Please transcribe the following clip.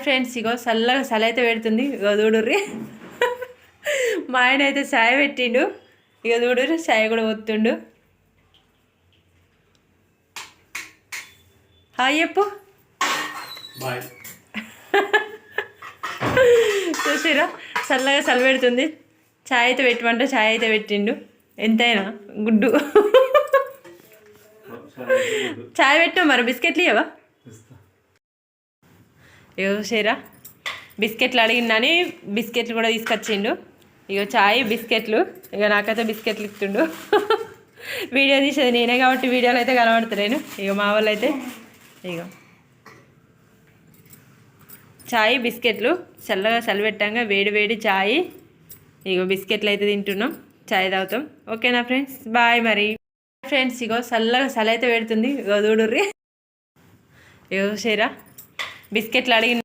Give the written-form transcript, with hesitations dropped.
Friends ఇగో చల్లగా చలి అయితే పెడుతుంది. ఇగో చూడుర్రి మా ఆయన అయితే చాయ్ పెట్టిండు. ఇక చూడుర్రి చాయ్ కూడా పోతుండు. హాయ్ చెప్పు. చూసిరా చల్లగా చలి పెడుతుంది. చాయ్ అయితే పెట్టమంటే చాయ్ అయితే పెట్టిండు. ఎంతైనా గుడ్డు చాయ్ పెట్టు. మరి బిస్కెట్లు ఇవ్వవా? ఇగో చూసిరా బిస్కెట్లు అడిగిందని బిస్కెట్లు కూడా తీసుకొచ్చిండు. ఇగో చాయ్ బిస్కెట్లు. ఇక నాకైతే బిస్కెట్లు ఇస్తుండు. వీడియో తీసేది నేనే కాబట్టి వీడియోలో అయితే కనబడతలేను. ఇక మా వాళ్ళు అయితే ఇగో చాయ్ బిస్కెట్లు చల్లగా చలిపెట్టాక వేడి వేడి చాయ్. ఇగో బిస్కెట్లు అయితే తింటున్నాం, చాయ్ తాగుతాం. ఓకేనా ఫ్రెండ్స్, బాయ్. మరి ఫ్రెండ్స్ ఇగో చల్లగా చలి అయితే పెడుతుంది. ఇగో చూడుర్రి. ఇగో చూసిరా బిస్కెట్లు అడిగి